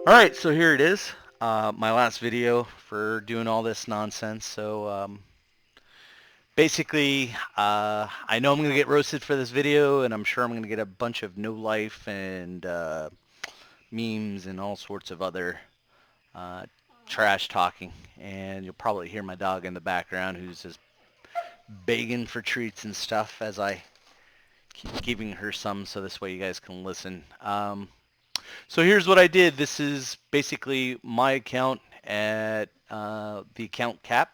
Alright, so here it is. My last video for doing all this nonsense. So basically, I know I'm going to get roasted for this video, and I'm sure I'm going to get a bunch of no life and memes and all sorts of other uh, trash talking. And you'll probably hear my dog in the background who's just begging for treats and stuff as I keep giving her some so this way you guys can listen. So here's what I did. This is basically my account at the account cap.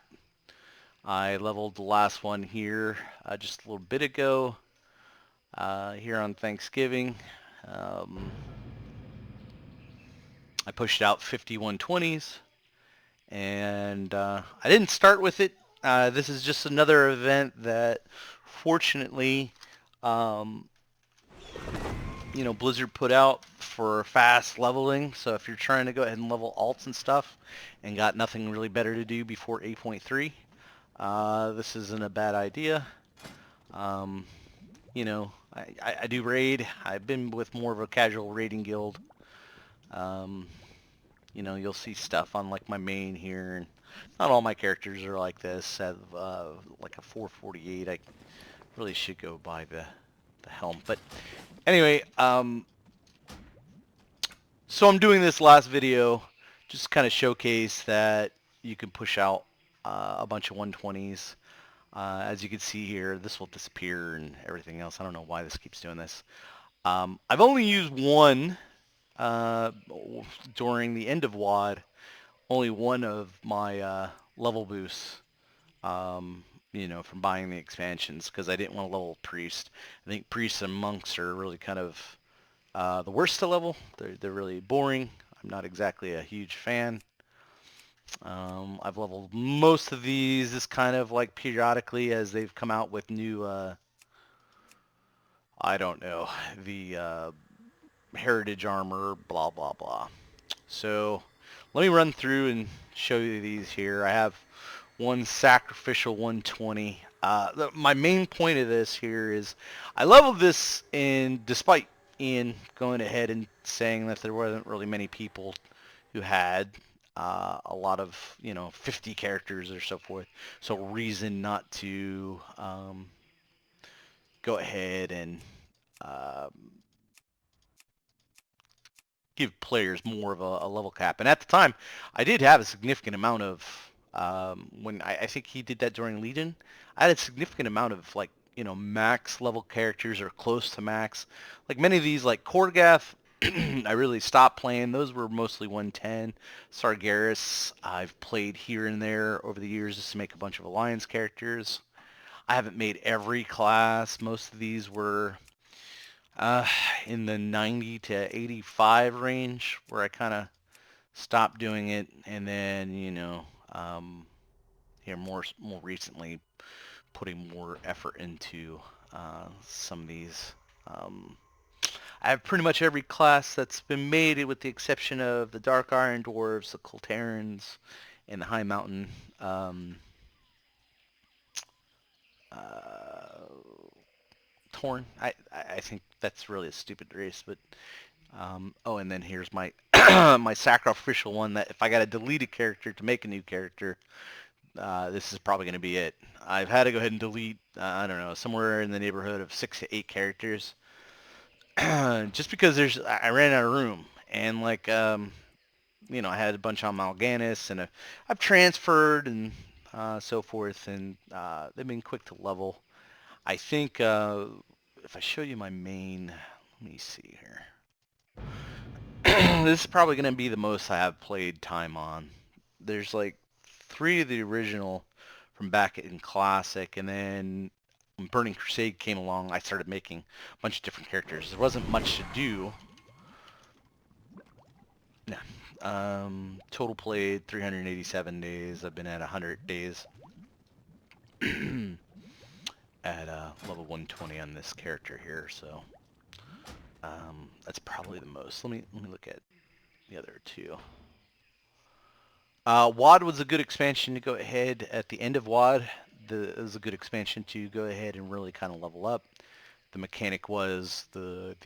I leveled the last one here just a little bit ago here on Thanksgiving. Um, I pushed out 5120s and I didn't start with it. This is just another event that fortunately um, Blizzard put out for fast leveling. So if you're trying to go ahead and level alts and stuff and got nothing really better to do before 8.3, this isn't a bad idea. Um, I do raid. I've been with more of a casual raiding guild. Um, you'll see stuff on like my main here, and not all my characters are like this. I have like a 448. I really should go buy the helm, but anyway, so I'm doing this last video just to kind of showcase that you can push out a bunch of 120s. As you can see here, this will disappear and everything else. I don't know why this keeps doing this. I've only used one uh, during the end of WAD, only one of my level boosts, from buying the expansions because I didn't want to level Priest. I think Priests and Monks are really kind of the worst to level. They're really boring. I'm not exactly a huge fan. I've leveled most of these just kind of like periodically as they've come out with new, I don't know, the heritage armor, blah, blah, blah. So let me run through and show you these here. I have one sacrificial 120. My main point of this here is I leveled this in, despite Ian going ahead and saying that there wasn't really many people who had a lot of, 50 characters or so forth. So reason not to go ahead and um, give players more of a level cap. And at the time, I did have a significant amount of, when I think he did that during Legion, I had a significant amount of like, max level characters or close to max. Like many of these, like Korgath, I really stopped playing. Those were mostly 110. Sargeras, I've played here and there over the years just to make a bunch of Alliance characters. I haven't made every class. Most of these were uh, in the 90 to 85 range where I kind of stopped doing it, and then here more recently putting more effort into some of these. Um, I have pretty much every class that's been made, with the exception of the Dark Iron Dwarves, the Kultarans, and the High Mountain. Uh, I think that's really a stupid race, but oh, and then here's my my sacrificial one that if I got to delete a character to make a new character, this is probably going to be it. I've had to go ahead and delete, I don't know, somewhere in the neighborhood of 6 to 8 characters, just because I ran out of room, and like, I had a bunch on Mal'Ganis, and I've transferred and so forth, and they've been quick to level. I think if I show you my main, let me see here. This is probably going to be the most I have played time on. There's like 3 of the original from back in Classic, and then when Burning Crusade came along, I started making a bunch of different characters. There wasn't much to do. No. Total played 387 days. I've been at 100 days at level 120 on this character here, so that's probably the most. Let me look at the other 2. WAD was a good expansion to go ahead at the end of WAD. It was a good expansion to go ahead and really kind of level up. The mechanic was the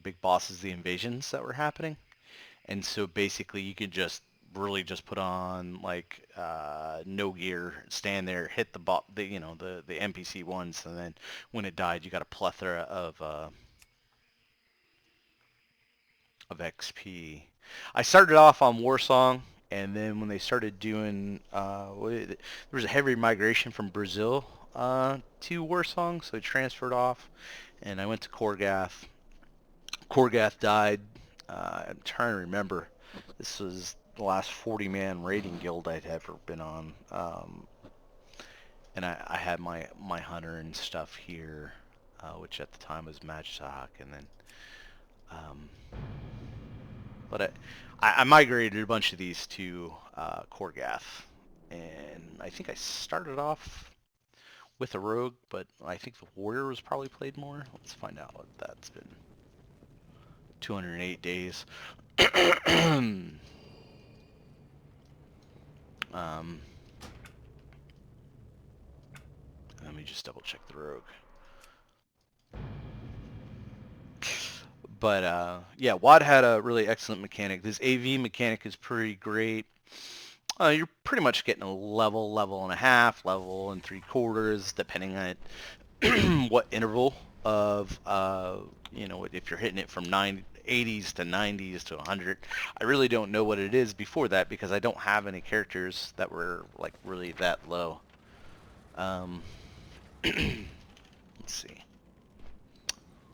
big bosses, the invasions that were happening, And so basically you could just really just put on like no gear, stand there, hit the NPC once, and then when it died, you got a plethora of XP. I started off on Warsong, and then when they started doing, there was a heavy migration from Brazil to Warsong, so I transferred off, and I went to Korgath. Korgath died. I'm trying to remember. This was the last 40-man raiding guild I'd ever been on, and I had my hunter and stuff here, which at the time was Magstock, and then. Um, But I migrated a bunch of these to Korgath, and I think I started off with a rogue, but I think the warrior was probably played more. Let's find out what that's been. 208 days. um, Let me just double check the rogue. But yeah, WoD had a really excellent mechanic. This AV mechanic is pretty great. You're pretty much getting a level and a half, level and 3/4, depending on what interval of, if you're hitting it from 80s to 90s to 100. I really don't know what it is before that because I don't have any characters that were like really that low. Let's see.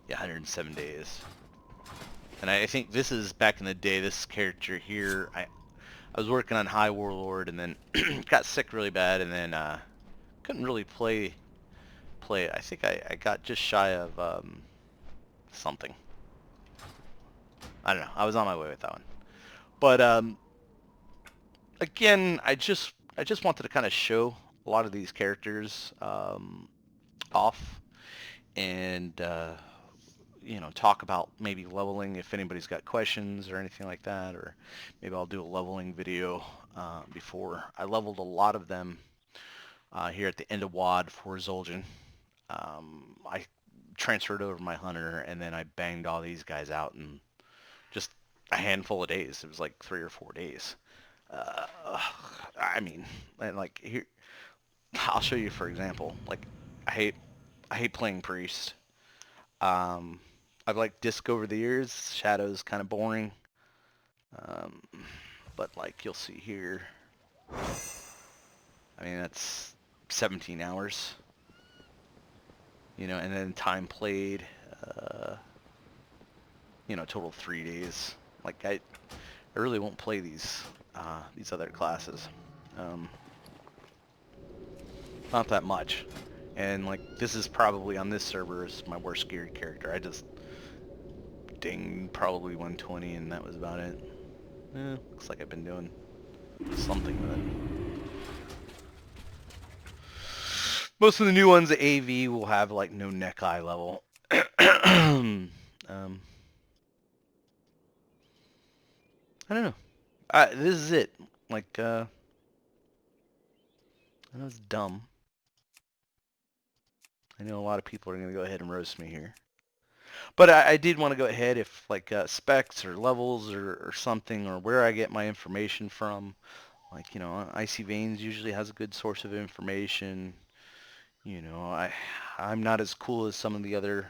Yeah, 107 days. And I think this is back in the day, this character here, I was working on High Warlord and then got sick really bad and then couldn't really play it. I think I got just shy of something. I don't know. I was on my way with that one. But again, I just wanted to kind of show a lot of these characters off and talk about maybe leveling if anybody's got questions or anything like that, or maybe I'll do a leveling video before. I leveled a lot of them here at the end of WoD for Zul'jin. I transferred over my hunter and then I banged all these guys out in just a handful of days. It was like 3 or 4 days. Uh, I mean, and like here, I'll show you for example. Like, I hate playing priest. Um, I've liked disc over the years. Shadow's kind of boring. Um, but like you'll see here, I mean that's 17 hours. And then time played, uh, total 3 days. Like I really won't play these other classes. Um, Not that much. And like this is probably on this server is my worst geared character. I just dinged probably 120 and that was about it. Looks like I've been doing something with it. Most of the new ones, the AV will have like no neck eye level. I don't know. This is it. Like, I know it's dumb. I know a lot of people are going to go ahead and roast me here. But I did want to go ahead if like specs or levels or something or where I get my information from. Like, Icy Veins usually has a good source of information. I'm not as cool as some of the other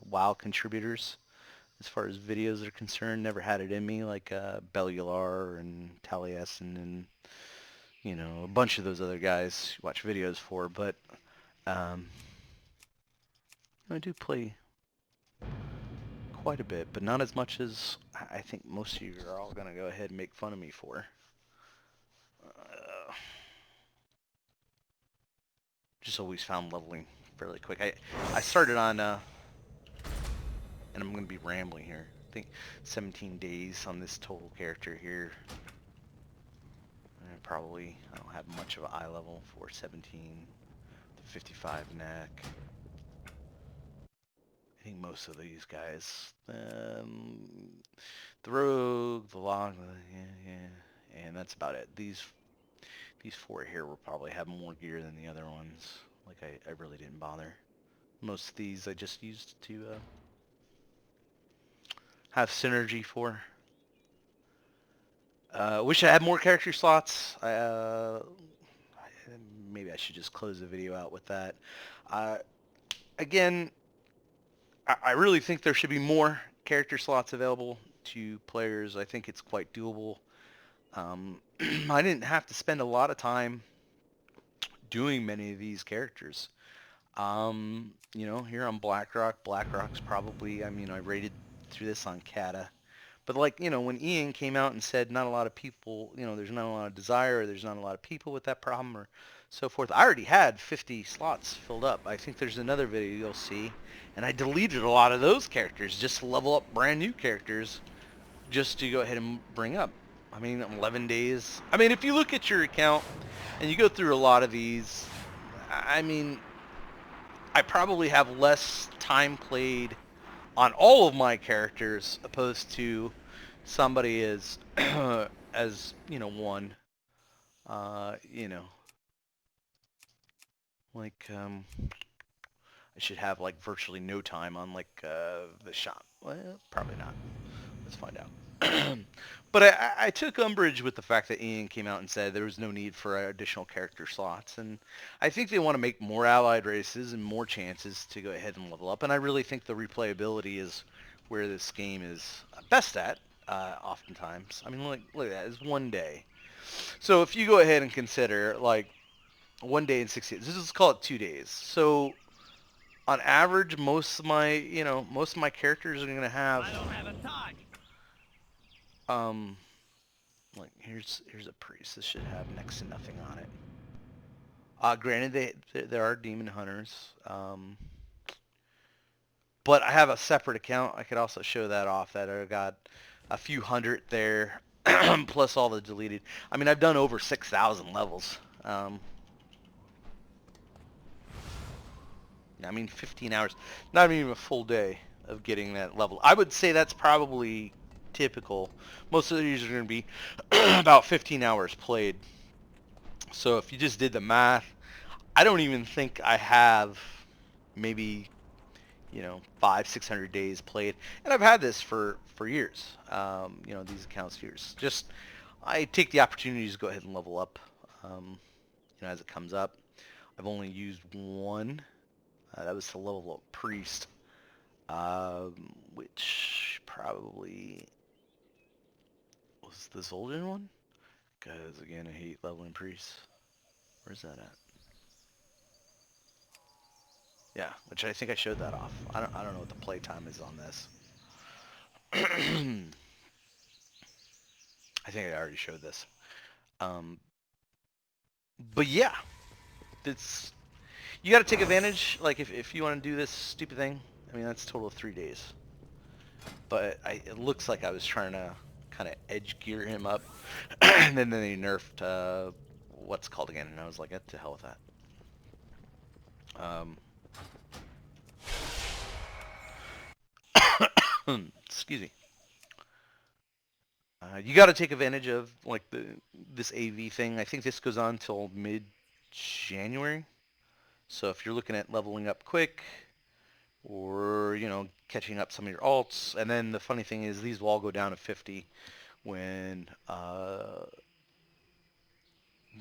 WoW contributors as far as videos are concerned. Never had it in me like Bellular and Taliesin and a bunch of those other guys you watch videos for. But I do play quite a bit, but not as much as I think most of you are all gonna go ahead and make fun of me for. Just always found leveling fairly quick. I started on and I'm going to be rambling here. I think 17 days on this total character here. And probably I don't have much of an eye level for 17 to 55 neck. I think most of these guys, the rogue, the log, yeah, and that's about it. These 4 here will probably have more gear than the other ones. Like I really didn't bother. Most of these I just used to have synergy for. Wish I had more character slots. Maybe I should just close the video out with that. Uh, Again, I really think there should be more character slots available to players. I think it's quite doable. I didn't have to spend a lot of time doing many of these characters. Here on BlackRock's probably, I mean, I rated through this on Kata. But like, when Ian came out and said not a lot of people, there's not a lot of desire, or there's not a lot of people with that problem or so forth. I already had 50 slots filled up. I think there's another video you'll see. And I deleted a lot of those characters just to level up brand new characters just to go ahead and bring up. I mean, 11 days. I mean, if you look at your account and you go through a lot of these, I mean, I probably have less time played on all of my characters opposed to somebody as as one uh you know like I should have like virtually no time on like the shop. Well, probably not. Let's find out. But I took umbrage with the fact that Ian came out and said there was no need for additional character slots, and I think they want to make more allied races and more chances to go ahead and level up. And I really think the replayability is where this game is best at. Oftentimes, I mean, look at that. It's one day. So if you go ahead and consider like one day and 6 days, let's call it 2 days. So on average, most of my characters are going to have. I don't have a time. Like here's a priest. This should have next to nothing on it. Granted, there are demon hunters. But I have a separate account. I could also show that off. That I got a few hundred there, plus all the deleted. I mean, I've done over 6,000 levels. I mean, 15 hours, not even a full day of getting that level. I would say that's probably typical. Most of these are going to be about 15 hours played. So if you just did the math, I don't even think I have maybe 600 days played, and I've had this for years. These accounts for years. Just I take the opportunity to go ahead and level up, as it comes up. I've only used one. That was to level up priest, which probably was the Zoldan one. Because again, I hate leveling priests. Where's that at? Yeah, which I think I showed that off. I don't know what the playtime is on this. I think I already showed this. But yeah, it's you got to take advantage. Like if you want to do this stupid thing, I mean that's a total of 3 days. But it looks like I was trying to kind of edge gear him up, and then they nerfed what's called again, and I was like, to hell with that. Excuse me. You got to take advantage of like this AV thing. I think this goes on till mid-January. So if you're looking at leveling up quick, or catching up some of your alts, and then the funny thing is these will all go down to 50 when the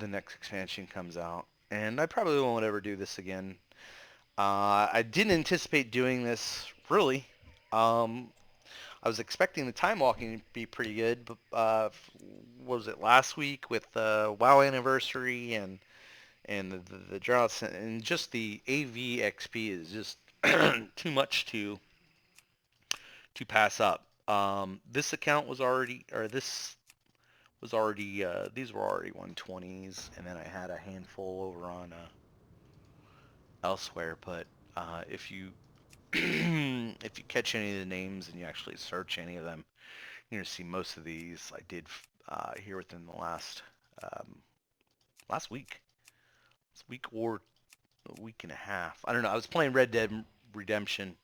next expansion comes out. And I probably won't ever do this again. I didn't anticipate doing this really. I was expecting the time walking to be pretty good, but what was it, last week with the WoW anniversary and the droughts, and just the AV XP is just too much to pass up. This account was already, or this was already, these were already 120's, and then I had a handful over on elsewhere. But if you if you catch any of the names and you actually search any of them, you're gonna see most of these I did here within the last week, or a week and a half. I don't know. I was playing Red Dead Redemption,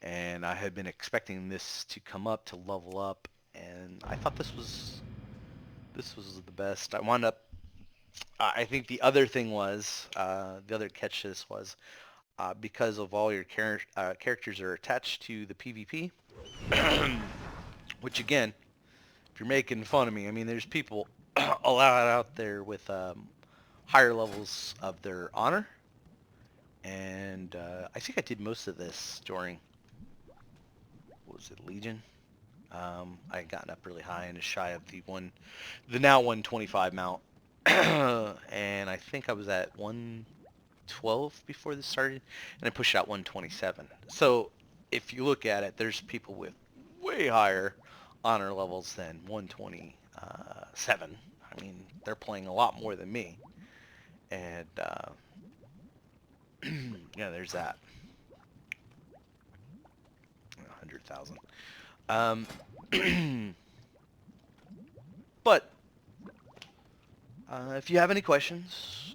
and I had been expecting this to come up to level up, and I thought this was the best. I wound up. I think the other thing was the other catch to this was because of all your characters are attached to the PvP. Which again, if you're making fun of me, I mean, there's people a lot out there with higher levels of their honor, and I think I did most of this during, what was it, Legion? I had gotten up really high and just shy of the now 125 mount, and I think I was at 112 before this started, and I pushed out 127. So if you look at it, there's people with way higher honor levels than 127. I mean, they're playing a lot more than me, and yeah, there's that. 100,000. Um, but if you have any questions,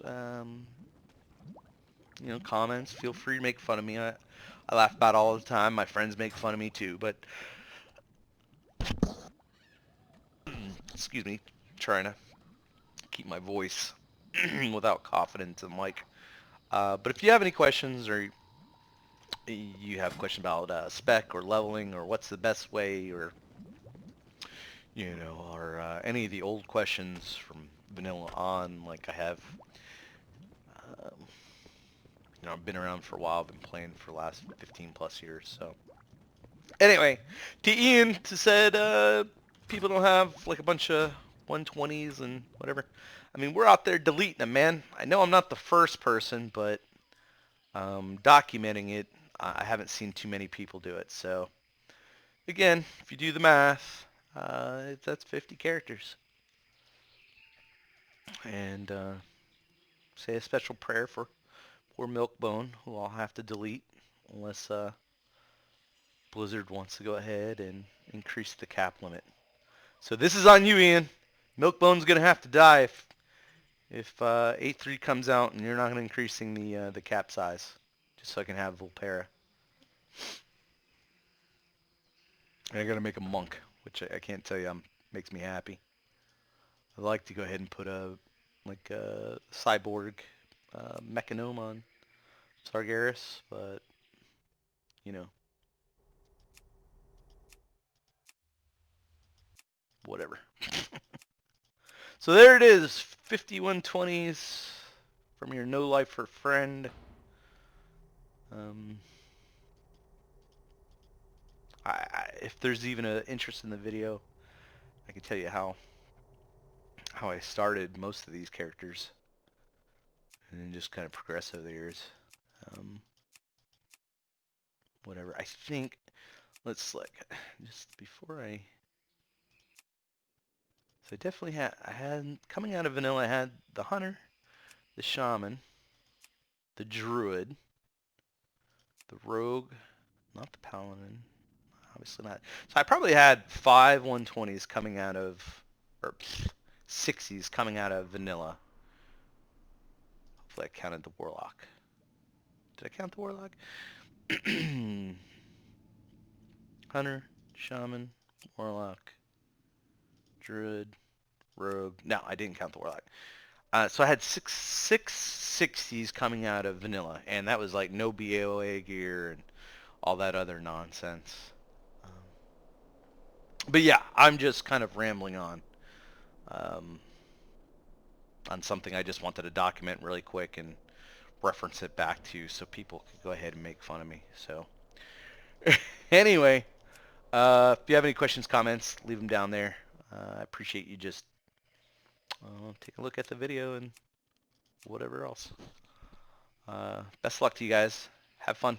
comments, feel free to make fun of me. I laugh about it all the time. My friends make fun of me too, but excuse me, trying to keep my voice without coughing into the mic. But if you have any questions or you have questions about spec or leveling or what's the best way or or any of the old questions from vanilla on, like I have, um, I've been around for a while. I've been playing for the last 15 plus years. So anyway, to Ian to said people don't have like a bunch of 120s and whatever. I mean, we're out there deleting them, man. I know I'm not the first person, but documenting it, I haven't seen too many people do it. So again, if you do the math, that's 50 characters. And say a special prayer for poor Milkbone, who I'll have to delete unless Blizzard wants to go ahead and increase the cap limit. So this is on you, Ian. Milkbone's gonna have to die if 8.3 comes out and you're not increasing the cap size, just so I can have Volpera. And I gotta make a monk, which I can't tell you makes me happy. I'd like to go ahead and put a cyborg mechanome on Sargeras, but you know, whatever. So there it is, 5120s from your No Lifer friend. Um, if there's even an interest in the video, I can tell you how I started most of these characters, and then just kind of progress over the years. Um, whatever. I think. Let's look. Just before I. So I definitely had coming out of vanilla. I had the hunter, the shaman, the druid, the rogue, not the paladin, obviously not. So I probably had 5 120s coming out of, or 60s coming out of vanilla. Hopefully I counted the warlock. Did I count the warlock? Hunter, shaman, warlock, druid, rogue. No, I didn't count the warlock. So I had six 60s coming out of vanilla, and that was like no BOA gear and all that other nonsense. Um, but yeah, I'm just kind of rambling um, on something I just wanted to document really quick and reference it back to so people could go ahead and make fun of me. So anyway, if you have any questions, comments, leave them down there. I appreciate you just take a look at the video and whatever else. Best of luck to you guys. Have fun.